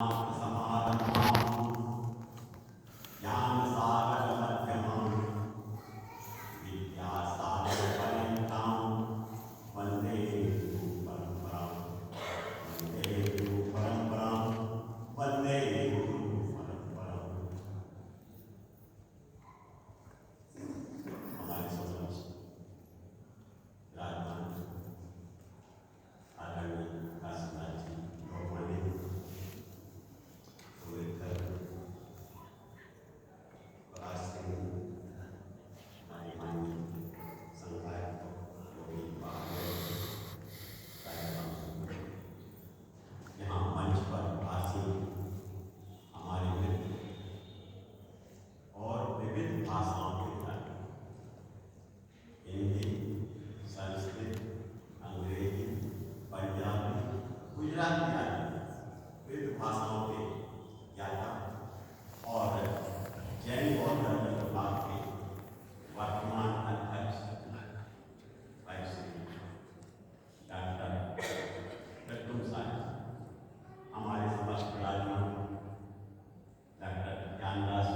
समारम्भां ज्ञानसागरमध्यमां विद्यासागरपर्यन्तां वन्दे गुरुपरम्परां वन्दे गुरुपरम्परां वन्दे गुरुपरम्परां। हमारे समक्ष विराजमान आदरणीय काशीनाथ जी गौरवान्वित यहाँ मंच पर आसीन हमारे मित्र और विविध भाषाओं के द्वारा हिंदी, संस्कृत, अंग्रेजी, पंजाबी, गुजराती आदि विविध भाषाओं के ज्ञाता और जैन बौद्ध विभाग के वर्तमान अध्यक्ष भाई श्री डॉक्टर प्रद्युम्न साहब, हमारे समस्त विराजमान डॉक्टर ज्ञानदास,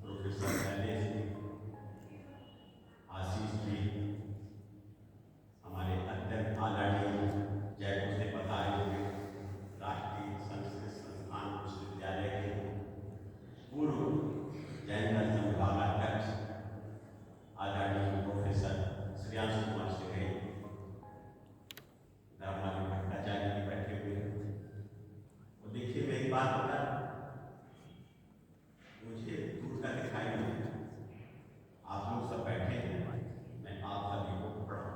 प्रोफेसर शैलेश जी, आशीष जी, हमारे अध्यक्ष आदरणीय जयपुर से पधारे हुए राष्ट्रीय संस्कृत संस्थान विश्वविद्यालय के पूर्व जैन दर्शन विभागाध्यक्ष आदरणीय प्रोफेसर श्रेयांश कुमार सिंह, धर्माली भट्टाचार्य जी बैठे हुए हैं। तो देखिए, मैं एक बात बता, मुझे दूर का दिखाई नहीं, आप लोग सब बैठे हैं, मैं आप सभी को पढ़ा।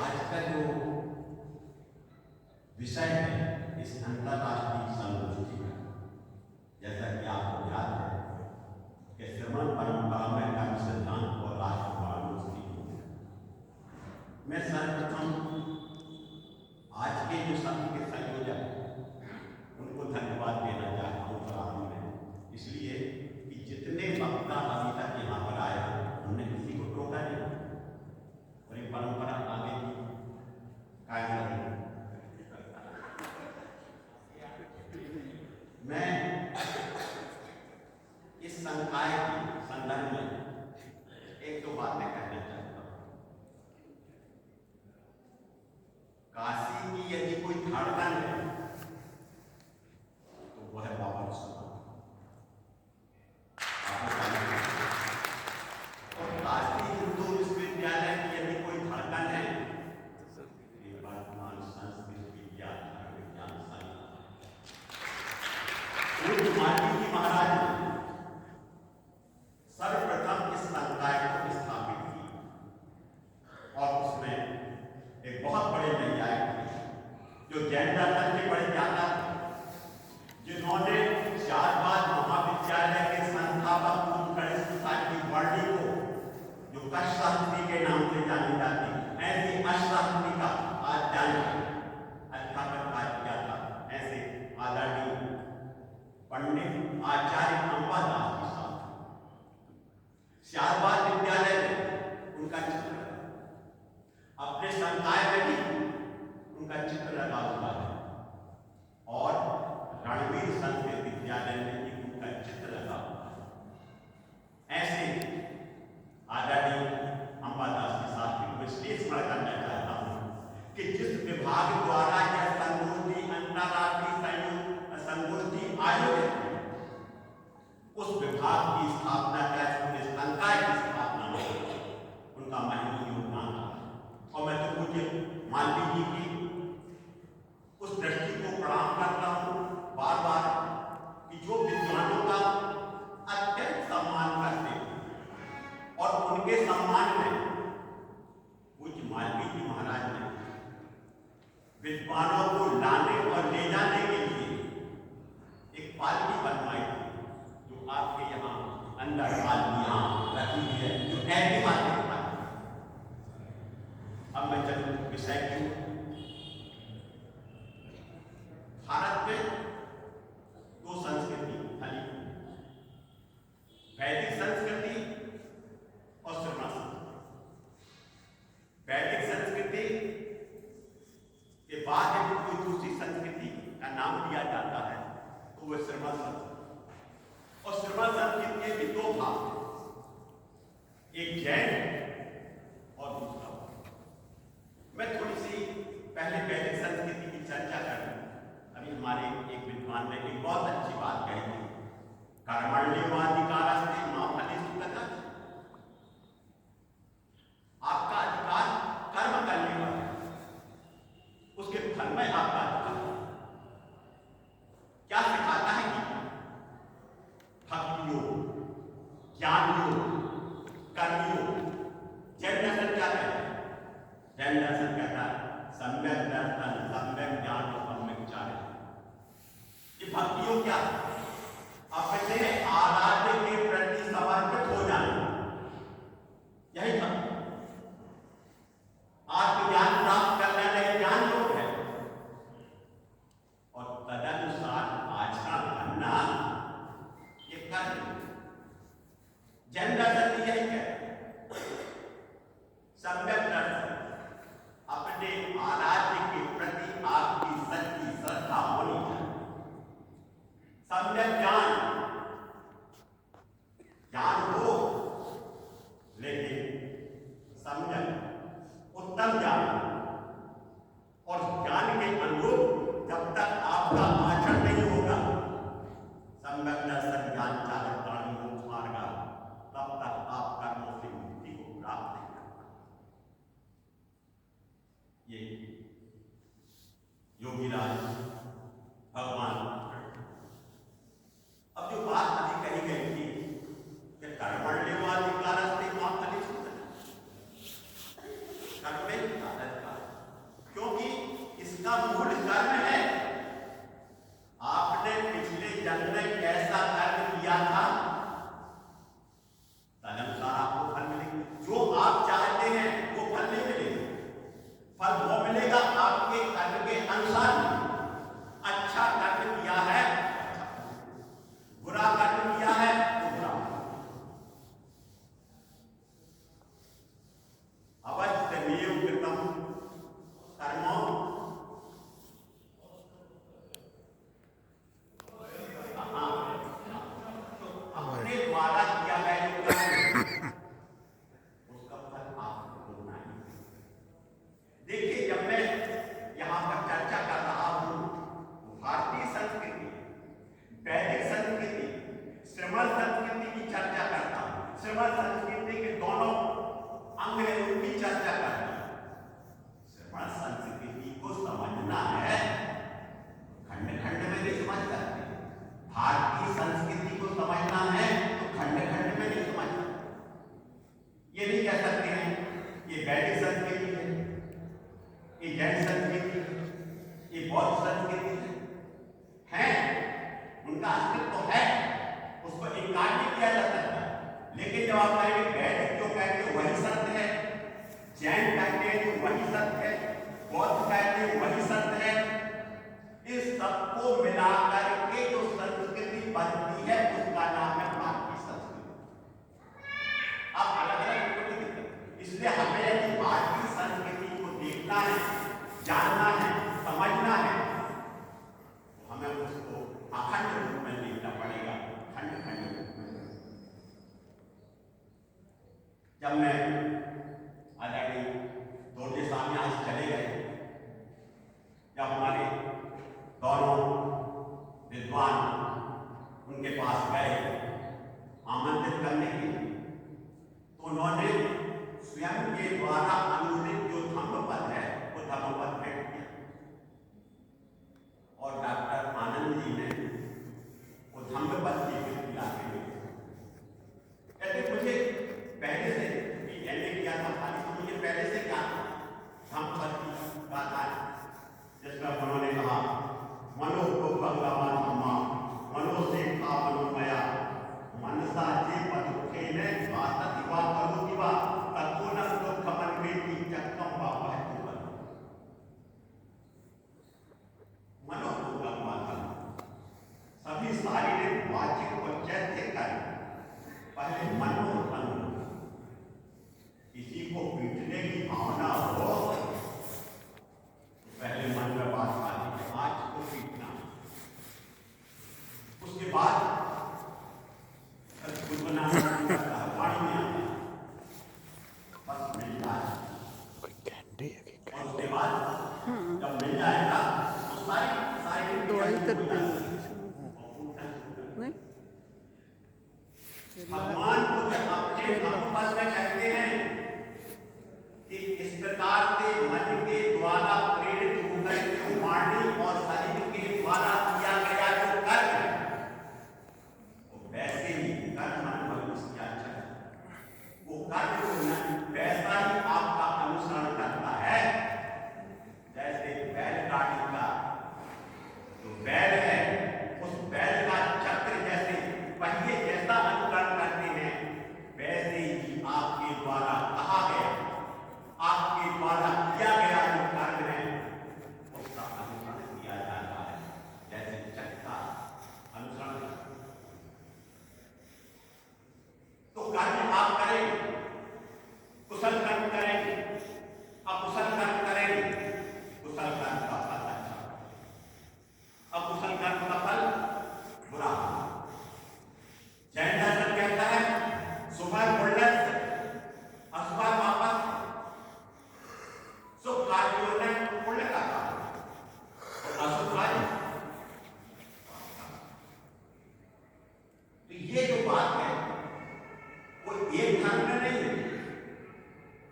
आज का जो विषय है इस अंतरराष्ट्रीय संगोष्ठी का, जैसा कि आपको याद है कि श्रमण परंपरा में कर्म सिद्धांत और राष्ट्रवाद उसकी। मैं सर्वप्रथम आज के जो सत्र के संयोजक उनको धन्यवाद देना चाहता हूँ सराहना में, इसलिए कि जितने वक्ता अभी तक यहाँ पर आए उन्होंने किसी को टोका नहीं और ये परंपरा आगे की कायम रही। मैं इस संकाय के संदर्भ में एक दो बातें कहना चाहता हूँ। काशी की यदि कोई धड़कन है तो वह है बाबा विश्वनाथ। और काशी हिंदू विश्वविद्यालय की यदि कोई धड़कन है तो ये वर्तमान संस्कृत विज्ञान विज्ञान संघ। नाम दिया जाता है तो वो श्रमण संस्कृति। और श्रमण संस्कृति के भी दो भाग, एक जैन और दूसरा। मैं थोड़ी सी पहले वैदिक संस्कृति की चर्चा करूं। अभी हमारे एक विद्वान ने एक बहुत अच्छी बात कही थी, कर्मण्येवाधिकारस्ते मा फलेषु कदाचन। आपका अधिकार कर्म करने का है, उसके फल में आपका अधिकार है। क्या सिखाता है गीता? भक्ति योग, ज्ञान योग, कर्म योग। जैन दर्शन क्या कहता है? जैन दर्शन कहता है सम्यक दर्शन, सम्यक ज्ञान और सम्यक विचार। ये भक्ति योग क्या है? अपने आराध्य के प्रति समर्पित हो जाना, यही भक्ति। आत्मज्ञान प्राप्त करने वाले ज्ञान योग है, और तदनुसार आचरण करना ये कर्म। जैन दर्शन यही है, सम्यक दर्शन, अपने आराध्य के प्रति आपकी सच्ची श्रद्धा होनी चाहिए। सम्यक ज्ञान, ज्ञान हो लेकिन सम्यक उत्तम ज्ञान, और ज्ञान के अनुरूप जब तक आपका आचरण नहीं होगा, सम्यक दर्शन ज्ञान चालक प्राणी मोक्ष मार्ग, तब तक आप कर्मों से मुक्ति को प्राप्त नहीं कर पाएंगे। ये योगीराज भगवान। अब जो बात अभी कही गई थी कि कर्मण्येवाधिकारस्ते मा फलेषु कदाचन, कर्म में अधिकार, क्योंकि इसका मूल कर्म है आपने पिछले जन्म में कैसा कर्म किया था, तदनुसार आपको फल मिलेगा। जो आप चाहते हैं वो फल नहीं मिलेगा, फल वो मिलेगा आपके कर्म के अनुसार। अच्छा कर्म किया है, बुरा कर्म किया है तो बुरा। अवश्यमेव कृतं कर्म अपने द्वारा किया गया जो कर्म उसका फल आपको भोगना ही। देखिए, जब मैं यहां पर चर्चा कर रहा हूं, भारतीय संस्कृति, वैदिक संस्कृति, श्रमण संस्कृति की चर्चा करता हूं। श्रमण संस्कृति के दोनों अंग है, उनकी चर्चा करता हूं। श्रमण संस्कृति को समझना है, खंड खंड में नहीं समझ सकते। भारतीय संस्कृति को समझना है तो खंड खंड में नहीं समझ सकते। ये नहीं कह सकते हैं ये वैदिक संस्कृति है, ये जैन संस्कृति है, ये बौद्ध संस्कृति है, उनका अस्तित्व है, उसको इनकार नहीं किया जा सकता। लेकिन जब आप कहेंगे वैदिक जो कहते हैं वही सत्य है, जैन कहते हैं तो वही सत्य है, बौद्ध कहते हैं वही सत्य है, इस सबको मिलाकर के जो संस्कृति बनती है उसका नाम है भारतीय संस्कृति। अब अलग अलग नहीं दिखते, इसलिए हमें यदि भारतीय संस्कृति को देखना है, जानना है, समझना है, तो हमें उसको अखंड रूप में देखना पड़ेगा, खंड खंड रूप में। जब मैं आदरणीय दोर्जे साहब यहाँ से चले गए, जब हमारे दोनों विद्वान उनके पास गए आमंत्रित करने के लिए, तो उन्होंने स्वयं के द्वारा अनुदित जो धम्मपद है वो धम्मपद भेंट किया, और डॉक्टर आनंद जी ने वो धम्मपद की विधि लाके कहते मुझे पहले से जैन दवाई करते हैं नहीं भगवान को जब अपने भगवत में कहते हैं कि इस प्रकार से मन के द्वारा प्रेरित होकर के वाणी और शरीर के द्वारा किया गया जो कर्म है वो वैसे ही कर्म अनुभव किया जाए। वो कर्म को वैसा ही आपका अनुसरण करता है जैसे बैलगाड़ी का जो बैल है उस बैल का चक्र जैसे पहिए जैसा अनुकरण करते हैं वैसे ही आपके द्वारा कहा गया आपके द्वारा किया गया जो कार्य है उसका अनुसरण किया जाता है जैसे चक्का अनुसरण। तो कार्य आप करें कुशल कर्म करेंगे अकुशल कर्म करेंगे कुशल कर्म का फल अच्छा अकुशल कर्म का फल बुरा। जैन दर्शन कहता है सुबह गोल्डन असुबह वापस शुभ कार्यों ने पुण्य का काम और अशुभ कार्य। तो ये जो बात है वो एक धर्म में नहीं है।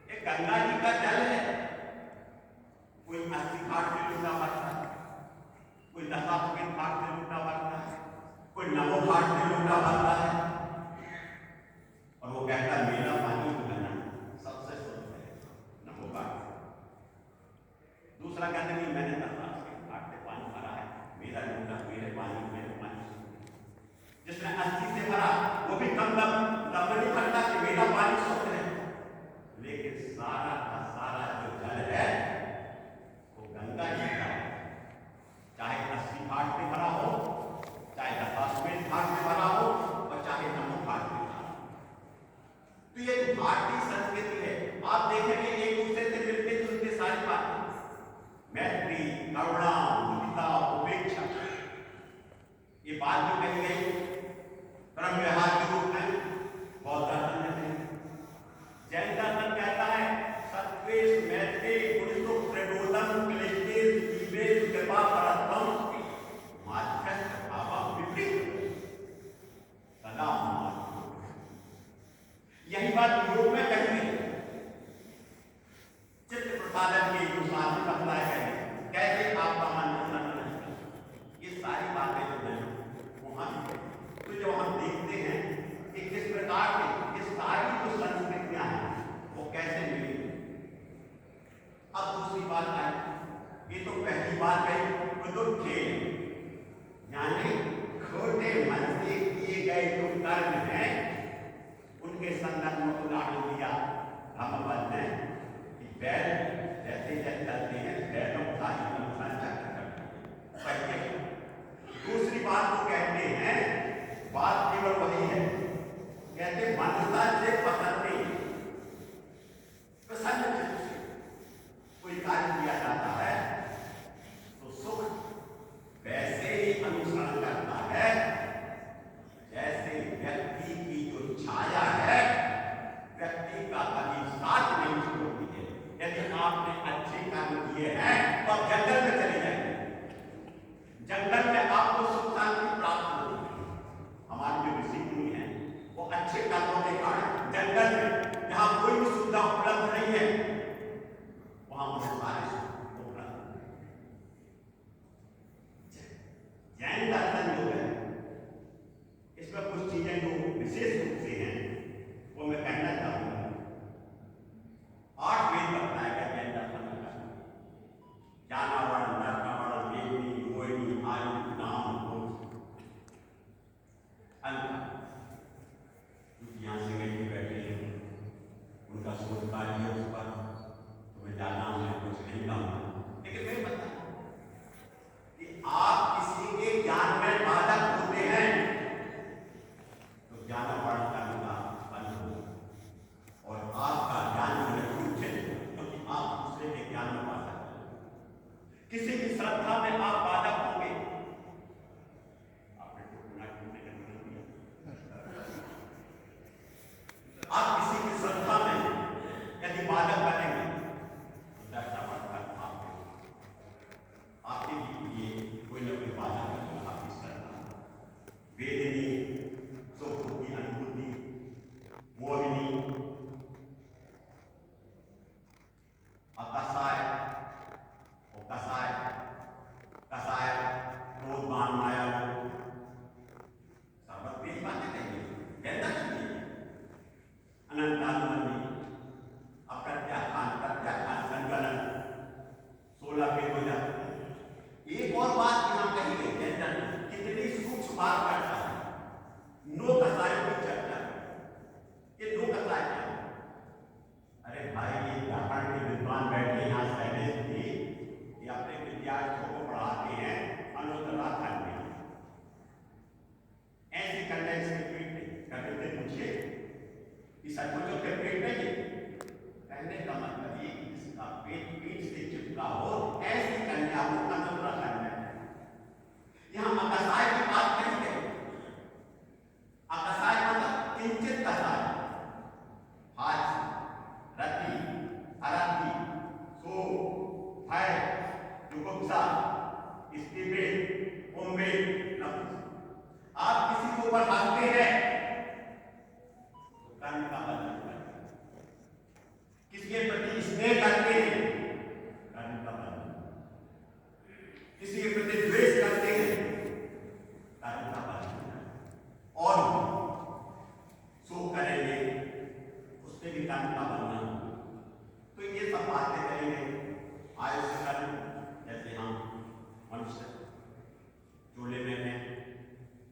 एक गंगा जी का जल है कोई 80 घाट से लूटा भरता है कोई 10 घाट से लूटा भरता है कोई 9 घाट से लूटा भरता है और वो कहता है मेरा पानी बना सबसे शुद्ध है 9 घाट। दूसरा कहते नहीं मैंने 10 घाट से पानी भरा है मेरा लूटा मेरे पानी जिसने 80 से भरा वो भी कम नहीं करता कि मेरा पानी शुद्ध है। लेकिन सारा का सारा जो जल है वो गंगा जी का है चाहे 80 घाट में भरा हो चाहे 10 घाट में भरा हो और चाहे 9 घाट में भरा हो। तो ये भारतीय संस्कृति है। आप देखेंगे एक दूसरे से मिलते जुलते सारी बातें मैत्री करुणा मुदिता उपेक्षा ये बात जो कही गई ब्रह्म व्यवहार के रूप में बौद्ध दर्शन में है। जैन दर्शन कहता है सत्वेश मैत्री गुणसुख प्रबोधन क्लेशेश जीवेश कृपा परत्वम माध्यस्थ भाव विपरीत सदा यही बात योग में कही गई। चित्त प्रसादन के जो साधन बतलाए गए कैसे आपका मन उन्नत ये सारी बातें जो है वहां तो जो हम देखते हैं कि किस प्रकार की इस सारी जो संस्कृतियां हैं वो कैसे मिली। अब दूसरी बात आई ये तो पहली बात कही वो तो खेल यानी छोटे मन से किए गए जो कर्म हैं उनके संदर्भ में उदाहरण दिया भगवत ने कि बैल जैसे जैसे चलते हैं बैलों का ही अनुसार चक्र करते हैं। दूसरी बात तो कहते हैं बात केवल वही है कहते मनसा से पसंद प्रसन्न चित्त से कोई कार्य किया जाता है तो सुख वैसे ही अनुसरण करता है जैसे व्यक्ति की जो छाया है व्यक्ति का कभी साथ नहीं छोड़ती है। यदि आपने अच्छे काम किए हैं तो आप जंगल में चले जाएंगे जंगल में आपको सुख शांति प्राप्त होगी। हमारे जो ऋषि मुनि हैं वो अच्छे कर्मों के कारण बात करता है, नो कसाई की चर्चा। ये नो कसाई क्या है? अरे भाई, ये व्याकरण के विद्वान बैठे यहाँ सहने थी, ये अपने विद्यार्थियों को पढ़ाते हैं अनुत्तरा खंड में। ऐसी कंटेंस के पीठ कर देते पूछे कि सचमुच के पेट नहीं है। कहने का मतलब ये कि इसका पेट पीठ से चिपका हो, ऐसी कन्या को अनुत्तरा खंड में। यहाँ अकसाय की बात नहीं है। अकसाय मतलब किंचित कसाय, हाथ, रति, अरति, सो, भय, जुगुप्सा, स्तिबे, कुंभे, नपुंसक। आप किसी के ऊपर हंसते हैं तो कर्म का बल करते हैं, किसी के प्रति स्नेह करते हैं कर्म का बल, किसी के प्रति द्वेष करते हैं कर्म का बल, और सो करेंगे उससे भी कर्म का बनना। तो ये सब बातें करेंगे। आयुष्य कर्म, जैसे हम मनुष्य चूल्हे में है,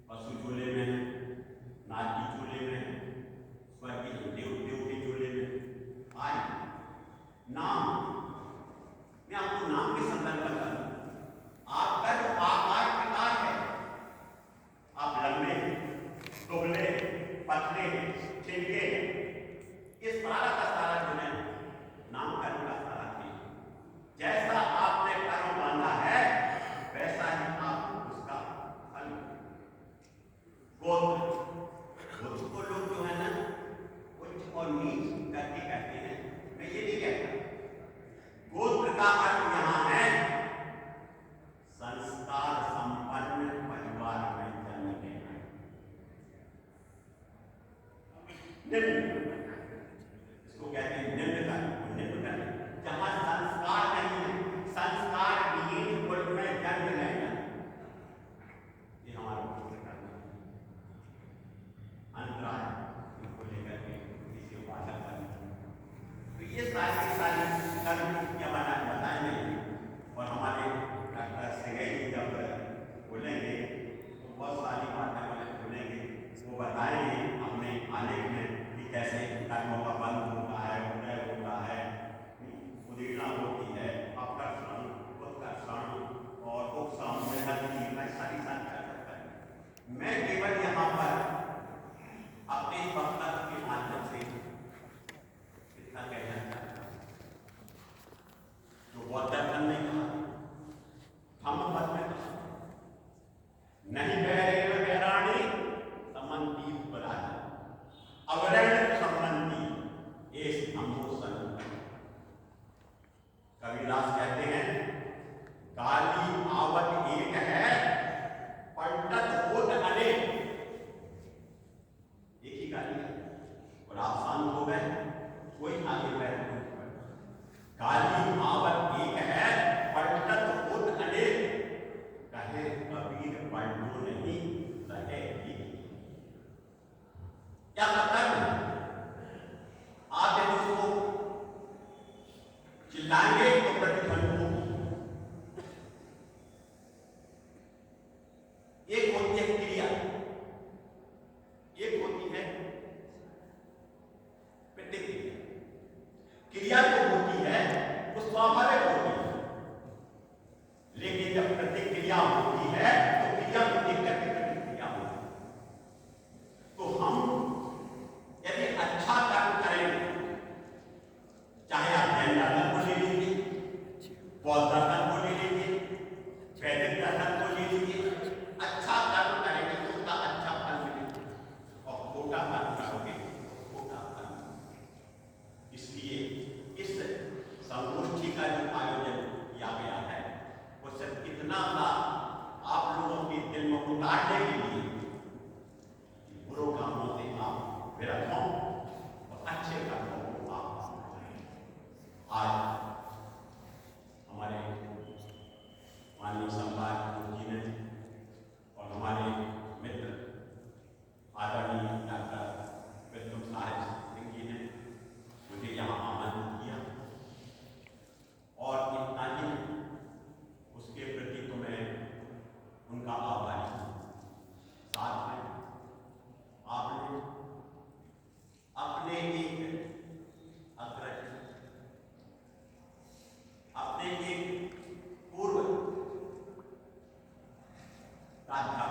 पशु चूल्हे में है, नाटी चूल्हे में है, स्वर्गीय देव के चूल्हे में। आय नाम, मैं आपको नाम के संदर्भ में बता दूं, आपका जो आकार प्रकार है, आप लंबे, दुबले, पतले, छिलके, ये सारा का सारा जो है नाम कर्म का सारा है। जैसा आपने कर्म बांधा है वैसा ही आप उसका फल। गोत्र को लोग जो है ना उच्च और नीच करके कहते हैं, मैं ये नहीं कहता। गोत्र का अर्थ यहाँ है संस्कार संपन्न परिवार में जन्म लेना। निम्न, इसको कहते हैं निम्न कर्म, निम्न कर्म जहां संस्कार नहीं है, संस्कार विहीन कुल में जन्म लेना, ये हमारा गोत्र कर्म है। अंतराय इनको लेकर के इसे वादा करना। तो ये सारी कर्म क्या बताए नहीं। और हमारे डॉक्टर सिंह जब बोलेंगे तो बहुत सारी बातें बोलेंगे, वो बताएंगे अपने आलेख में कि कैसे कर्मों का बंध होता है, उदय होता है, उदीर्णा होती है, अपकर्षण, उत्कर्षण और उपशम, सारी चर्चा करें। मैं केवल यहाँ पर अपने वक्तव्य के माध्यम से इतना कहना चाहता हूँ, जो बौद्ध दर्शन ने कहा, धम्मपद में कहा, नहीं बहरेण बहराणी समन्ति उपराजा, अवरण संबंधी एस धम्मोसन। कबीरदास कहते हैं गाली आवत एक है, पलटत होत अनेक। एक ही गाली है और आप शांत हो गए, कोई आगे बैठ नहीं। गाली आवत एक है, पलटत होत अनेक। कहे कबीर पलटो नहीं रहे ही। क्या मतलब है? आप यदि उसको चिल्लाएंगे तो प्रतिध्वनि होगी। एक होती है क्रिया, एक होती है प्रतिक्रिया। क्रिया जो होती है वो स्वाभाविक होती है, लेकिन जब प्रतिक्रिया होती है तो क्रिया को देख करके प्रतिक्रिया होती है। तो हम यदि अच्छा कर्म करेंगे, चाहे आप जैन दर्शन को ले लीजिए, बौद्ध दर्शन को ले लीजिए, वैदिक दर्शन को ले लीजिए, अच्छा कर्म करेंगे तो उसका अच्छा फल मिलेगा, और खोटा कर्म करोगे खोटा फल। इसलिए इस संगोष्ठी का जो आयोजन किया गया है वो सिर्फ इतना था आप लोगों के दिल में उतारने के लिए कि बुरे कामों से आप विरत हों और अच्छे कर्मों को आप आज हमारे माननीय सम्राट जी ने और हमारे मित्र आदरणीय डॉक्टर विक्रम साहिब सिंह जी ने मुझे यहाँ आमंत्रित किया, और इतना ही उसके प्रति तो मैं उनका आभारी हूँ। था